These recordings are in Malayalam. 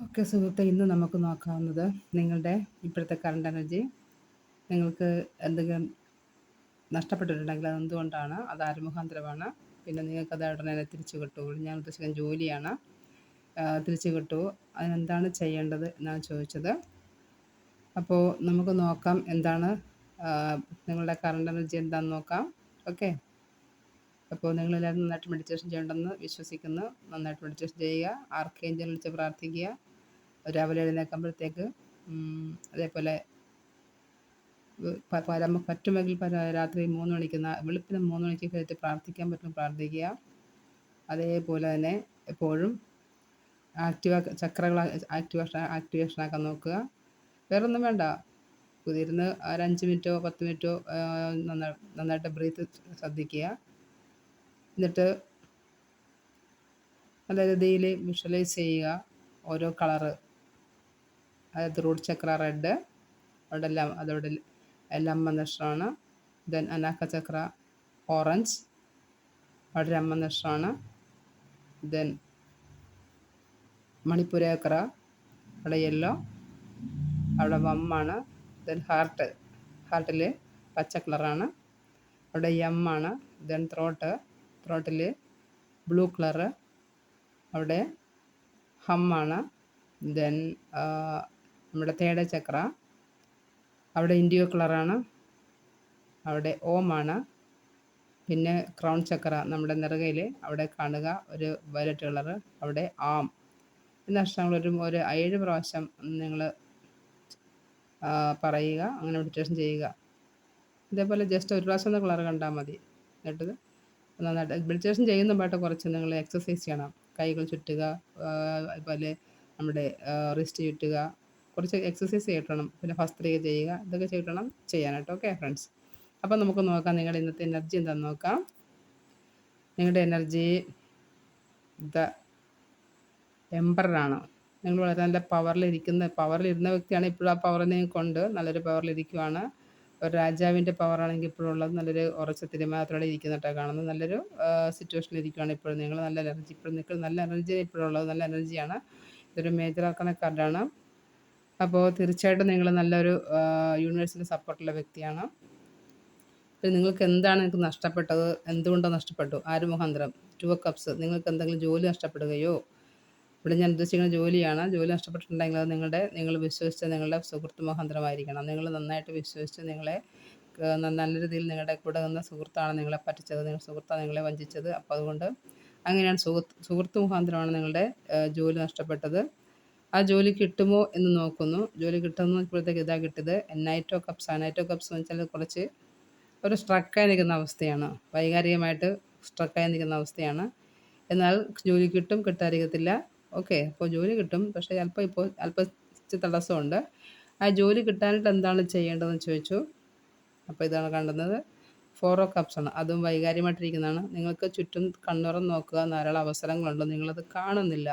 ഓക്കെ സുഹൃത്തെ, ഇന്ന് നമുക്ക് നോക്കാവുന്നത് നിങ്ങളുടെ ഇപ്പോഴത്തെ കറണ്ട് എനർജി നിങ്ങൾക്ക് എന്തെങ്കിലും നഷ്ടപ്പെട്ടിട്ടുണ്ടെങ്കിൽ അതെന്തുകൊണ്ടാണ്, അത് ആര് മുഖാന്തരമാണ്, പിന്നെ നിങ്ങൾക്കത് ഉടനെ തന്നെ തിരിച്ചു കിട്ടുമോ, ഞാൻ ഉദ്ദേശിക്കുന്ന ജോലിയാണ്, തിരിച്ചു കിട്ടുമോ, അതിനെന്താണ് ചെയ്യേണ്ടത് എന്നാണ് ചോദിച്ചത്. അപ്പോൾ നമുക്ക് നോക്കാം എന്താണ് നിങ്ങളുടെ കറണ്ട് എനർജി എന്താണെന്ന് നോക്കാം. ഓക്കെ, അപ്പോൾ നിങ്ങളെല്ലാവരും നന്നായിട്ട് മെഡിറ്റേഷൻ ചെയ്യണമെന്ന് വിശ്വസിക്കുന്നു. നന്നായിട്ട് മെഡിറ്റേഷൻ ചെയ്യുക, ആർക്കേഞ്ചൽ വിളിച്ച് പ്രാർത്ഥിക്കുക, രാവിലെ എഴുന്നേൽക്കുമ്പോഴത്തേക്ക്. അതേപോലെ പറ്റുമെങ്കിൽ രാത്രി 3 മണിക്ക് വെളുപ്പിന് 3 മണിക്ക് കയറ്റി പ്രാർത്ഥിക്കാൻ പറ്റും, പ്രാർത്ഥിക്കുക. അതേപോലെ തന്നെ എപ്പോഴും ചക്രകൾ ആക്ടിവേഷനാക്കാൻ നോക്കുക. വേറൊന്നും വേണ്ട, കുതിരുന്ന് ഒരു 5 മിനിറ്റോ 10 മിനിറ്റോ നന്നായിട്ട് ബ്രീത്ത് ശ്രദ്ധിക്കുക. എന്നിട്ട് നല്ല രീതിയിൽ വിഷ്വലൈസ് ചെയ്യുക ഓരോ കളറ്. അതായത് റൂട്ട് ചക്ര റെഡ്, അതോടെ ലംബ നക്ഷത്രമാണ്. ദെൻ അനാഹ ചക്ര ഓറഞ്ച്, അവിടെ ലംബ നക്ഷത്രമാണ്. ദെൻ മണിപ്പൂര ചക്ര അവിടെ യെല്ലോ, അവിടെ വമ്മാണ്. ദെൻ ഹാർട്ടിൽ പച്ച കളറാണ്, അവിടെ എം ആണ്. ദെൻ ത്രോട്ടിൽ ബ്ലൂ കളറ്, അവിടെ ഹമ്മാണ്. ദെൻ നമ്മുടെ തേർഡ് ചക്ര അവിടെ ഇൻഡിഗോ കളറാണ്, അവിടെ ഓമാണ്. പിന്നെ ക്രൗൺ ചക്ര നമ്മുടെ നെറുകയിൽ അവിടെ കാണുക ഒരു വയലറ്റ് കളറ്, അവിടെ ആം. എന്ന അക്ഷരങ്ങൾ ഒരു 7 പ്രാവശ്യം നിങ്ങൾ പറയുക, അങ്ങനെ മെഡിറ്റേഷൻ ചെയ്യുക. ഇതേപോലെ ജസ്റ്റ് ഒരു പ്രാവശ്യം കളർ കണ്ടാൽ മതി. എന്നിട്ട് നന്നായിട്ട് മെഡിറ്റേഷൻ ചെയ്യുന്നതായിട്ട് കുറച്ച് നിങ്ങൾ എക്സസൈസ് ചെയ്യണം. കൈകൾ ചുറ്റുക, അതുപോലെ നമ്മുടെ റിസ്റ്റ് ചുറ്റുക, കുറച്ച് എക്സസൈസ് ചെയ്യണം. പിന്നെ ഭസ്ത്രിക ചെയ്യുക, ഇതൊക്കെ ചെയ്യണം ചെയ്യാനായിട്ട്. ഓക്കെ ഫ്രണ്ട്സ്, അപ്പം നമുക്ക് നോക്കാം നിങ്ങളുടെ ഇന്നത്തെ എനർജി എന്താണെന്ന് നോക്കാം. നിങ്ങളുടെ എനർജി എംപററാണ്. നിങ്ങൾ വളരെ നല്ല പവറിലിരുന്ന വ്യക്തിയാണ്. ഇപ്പോഴും ആ പവർ നിങ്ങൾക്കുണ്ട്, നല്ലൊരു പവറിലിരിക്കുവാണ്. ഒരു രാജാവിൻ്റെ പവറാണെങ്കിൽ ഇപ്പോഴുള്ളത് നല്ലൊരു ഉറച്ച തിരുമാനത്തോടെ ഇരിക്കുന്നതായിട്ടാണ് കാണുന്നത്. നല്ലൊരു സിറ്റുവേഷനിൽ ഇരിക്കുകയാണ് ഇപ്പോഴും നിങ്ങൾ. നല്ല എനർജി ഇപ്പോഴും നിങ്ങൾക്ക് നല്ല എനർജി ഇപ്പോഴുള്ളത്, നല്ല എനർജിയാണ്. ഇതൊരു മേജർ ആക്കുന്ന കാർഡാണ്. അപ്പോൾ തീർച്ചയായിട്ടും നിങ്ങൾ നല്ലൊരു യൂണിവേഴ്സിൻ്റെ സപ്പോർട്ടുള്ള വ്യക്തിയാണ്. നിങ്ങൾക്ക് എന്താണ് നിങ്ങൾക്ക് നഷ്ടപ്പെട്ടത്, എന്തുകൊണ്ടോ നഷ്ടപ്പെട്ടു, ആര് മുഖാന്തരം? 2 ഓഫ് കപ്സ്. നിങ്ങൾക്ക് എന്തെങ്കിലും ജോലി നഷ്ടപ്പെടുകയോ, ഇവിടെ ഞാൻ ഉദ്ദേശിക്കുന്ന ജോലിയാണ്. ജോലി നഷ്ടപ്പെട്ടിട്ടുണ്ടെങ്കിൽ അത് നിങ്ങൾ വിശ്വസിച്ച നിങ്ങളുടെ സുഹൃത്ത് മുഖാന്തരമായിരിക്കണം. നിങ്ങൾ നന്നായിട്ട് വിശ്വസിച്ച് നിങ്ങളെ നല്ല രീതിയിൽ നിങ്ങളുടെ കൂടെ നിന്ന സുഹൃത്താണ് നിങ്ങളെ പറ്റിച്ചത്, നിങ്ങളുടെ സുഹൃത്താണ് നിങ്ങളെ വഞ്ചിച്ചത്. അപ്പോൾ അതുകൊണ്ട് അങ്ങനെയാണ് സുഹൃത്ത് മുഖാന്തരമാണ് നിങ്ങളുടെ ജോലി നഷ്ടപ്പെട്ടത്. ആ ജോലി കിട്ടുമോ എന്ന് നോക്കുന്നു. ജോലി കിട്ടുമെന്ന് ഇപ്പോഴത്തേക്ക് ഇതാ കിട്ടിയത് knight of cups. Knight of cups എന്ന് വെച്ചാൽ കുറച്ച് ഒരു സ്ട്രക്കായി നിൽക്കുന്ന അവസ്ഥയാണ്, വൈകാരികമായിട്ട് സ്ട്രക്കായി നിൽക്കുന്ന അവസ്ഥയാണ്. എന്നാൽ ജോലി കിട്ടും, കിട്ടാതിരിക്കത്തില്ല. ഓക്കെ, അപ്പോൾ ജോലി കിട്ടും, പക്ഷേ അല്പം തടസ്സമുണ്ട്. ആ ജോലി കിട്ടാനായിട്ട് എന്താണ് ചെയ്യേണ്ടതെന്ന് ചോദിച്ചു. അപ്പോൾ ഇതാണ് കാണുന്നത് 4 ഓഫ് കപ്സ് ആണ്. അതും വൈകാര്യമായിട്ടിരിക്കുന്നതാണ്. നിങ്ങൾക്ക് ചുറ്റും കണ്ണുറന്ന് നോക്കുക, ധാരാളം അവസരങ്ങളുണ്ട്, നിങ്ങളത് കാണുന്നില്ല.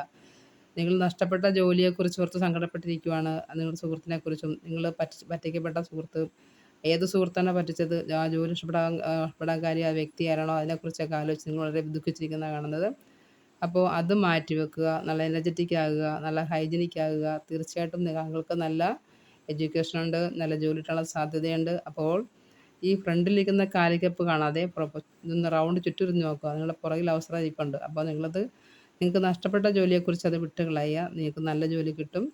നിങ്ങൾ നഷ്ടപ്പെട്ട ജോലിയെക്കുറിച്ച് ഓർത്ത് സങ്കടപ്പെട്ടിരിക്കുകയാണ്. നിങ്ങളുടെ സുഹൃത്തിനെക്കുറിച്ചും, നിങ്ങൾ പറ്റിക്കപ്പെട്ട സുഹൃത്ത്, ഏത് സുഹൃത്താണ് പറ്റിച്ചത്, ആ ജോലി നഷ്ടപ്പെടാൻ കാര്യം ആ വ്യക്തി ആരാണോ അതിനെക്കുറിച്ചൊക്കെ ആലോചിച്ച് നിങ്ങൾ വളരെ ദുഃഖിച്ചിരിക്കുന്നതാണ് കാണുന്നത്. അപ്പോൾ അത് മാറ്റി വെക്കുക, നല്ല എനർജറ്റിക് ആകുക, നല്ല ഹൈജനിക് ആകുക. തീർച്ചയായിട്ടും നിങ്ങൾക്ക് നല്ല എഡ്യൂക്കേഷനുണ്ട്, നല്ല ജോലി കിട്ടാനുള്ള സാധ്യതയുണ്ട്. അപ്പോൾ ഈ ഫ്രണ്ടിലിരിക്കുന്ന കാലിക്കപ്പ് കാണാതെ ഇതൊന്ന് റൗണ്ട് ചുറ്റിരിഞ്ഞ് നോക്കുക. നിങ്ങളുടെ പുറകിൽ അവസരം ഇരിപ്പുണ്ട്. അപ്പോൾ നിങ്ങൾക്ക് നഷ്ടപ്പെട്ട ജോലിയെക്കുറിച്ച് അത് വിട്ട് കളയുക. നിങ്ങൾക്ക് നല്ല ജോലി കിട്ടും.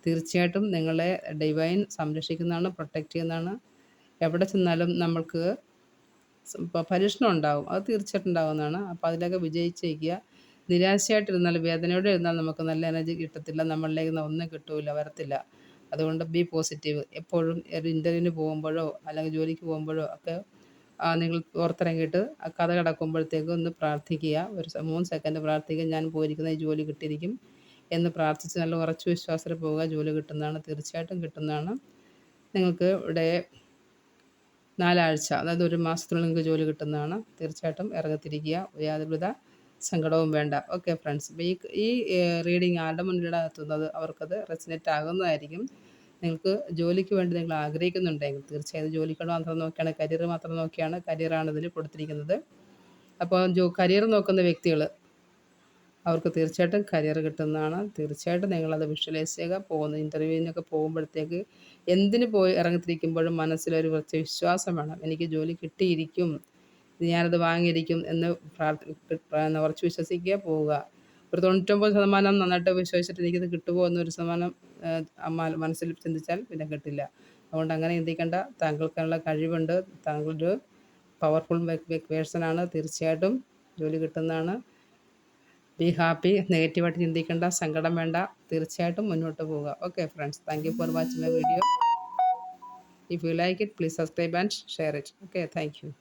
തീർച്ചയായിട്ടും നിങ്ങളെ ഡിവൈൻ സംരക്ഷിക്കുന്നതാണ്, പ്രൊട്ടക്റ്റ് ചെയ്യുന്നതാണ്. എവിടെ ചെന്നാലും നമ്മൾക്ക് പരീക്ഷണം ഉണ്ടാകും, അത് തീർച്ചയായിട്ടും ഉണ്ടാകുന്നതാണ്. അപ്പോൾ അതിലൊക്കെ വിജയിച്ചിരിക്കുക. നിരാശയായിട്ടിരുന്നാൽ, വേദനയോടെ ഇരുന്നാൽ നമുക്ക് നല്ല എനർജി കിട്ടത്തില്ല, നമ്മളിലേക്ക് ഒന്നും കിട്ടില്ല, വരത്തില്ല. അതുകൊണ്ട് ബി പോസിറ്റീവ്. എപ്പോഴും ഒരു ഇൻ്റർവ്യൂവിന് പോകുമ്പോഴോ അല്ലെങ്കിൽ ജോലിക്ക് പോകുമ്പോഴോ ഒക്കെ നിങ്ങൾ പുറത്തിറങ്ങിയിട്ട് ആ കഥ കിടക്കുമ്പോഴത്തേക്കും ഒന്ന് പ്രാർത്ഥിക്കുക. ഒരു 3 സെക്കൻഡ് പ്രാർത്ഥിക്കുക, ഞാൻ പോയിരിക്കുന്ന ഈ ജോലി കിട്ടിയിരിക്കും എന്ന് പ്രാർത്ഥിച്ച് നല്ല ഉറച്ച വിശ്വാസത്തിൽ പോവുക. ജോലി കിട്ടുന്നതാണ്, തീർച്ചയായിട്ടും കിട്ടുന്നതാണ്. നിങ്ങൾക്ക് ഇവിടെ 4 ആഴ്ച, അതായത് 1 മാസത്തിനുള്ളിൽ നിങ്ങൾക്ക് ജോലി കിട്ടുന്നതാണ്. തീർച്ചയായിട്ടും ഇറങ്ങിത്തിരിക്കുക, യാതൊരുവിധ സങ്കടവും വേണ്ട. ഓക്കെ ഫ്രണ്ട്സ്, ഈ റീഡിങ് ആരുടെ മുന്നിലൂടെ എത്തുന്നത് അവർക്കത് റെസിനേറ്റ് ആകുന്നതായിരിക്കും. നിങ്ങൾക്ക് ജോലിക്ക് വേണ്ടി നിങ്ങൾ ആഗ്രഹിക്കുന്നുണ്ടെങ്കിൽ തീർച്ചയായും ജോലിക്ക് മാത്രം നോക്കിയാണ്, കരിയർ മാത്രം നോക്കിയാണ്, കരിയറാണ് ഇതിൽ കൊടുത്തിരിക്കുന്നത്. അപ്പോൾ കരിയർ നോക്കുന്ന വ്യക്തികൾ അവർക്ക് തീർച്ചയായിട്ടും കരിയർ കിട്ടുന്നതാണ്. തീർച്ചയായിട്ടും നിങ്ങളത് വിഷ്വലൈസ് ചെയ്യുക. പോകുന്ന ഇൻ്റർവ്യൂവിനൊക്കെ പോകുമ്പോഴത്തേക്ക് എന്തിന് പോയി ഇറങ്ങിത്തിരിക്കുമ്പോഴും മനസ്സിലൊരു കുറച്ച് വിശ്വാസം വേണം. എനിക്ക് ജോലി കിട്ടിയിരിക്കും, ഞാനത് വാങ്ങിയിരിക്കും എന്ന് ഉറച്ച് വിശ്വസിക്കുക, പോവുക. ഒരു 99% നന്നായിട്ട് വിശ്വസിച്ചിട്ട് എനിക്കിത് കിട്ടുമോ എന്നൊരു ശതമാനം മനസ്സിൽ ചിന്തിച്ചാൽ പിന്നെ കിട്ടില്ല. അതുകൊണ്ട് അങ്ങനെ ചിന്തിക്കേണ്ട. താങ്കൾക്കുള്ള കഴിവുണ്ട്, താങ്കളൊരു പവർഫുൾ പേഴ്സണാണ്. തീർച്ചയായിട്ടും ജോലി കിട്ടുന്നതാണ്. Be happy. നെഗറ്റീവായിട്ട് ചിന്തിക്കേണ്ട, സങ്കടം വേണ്ട. തീർച്ചയായിട്ടും മുന്നോട്ട് പോവുക. Okay friends, thank you for watching my video. If you like it, please subscribe and share it. Okay, thank you.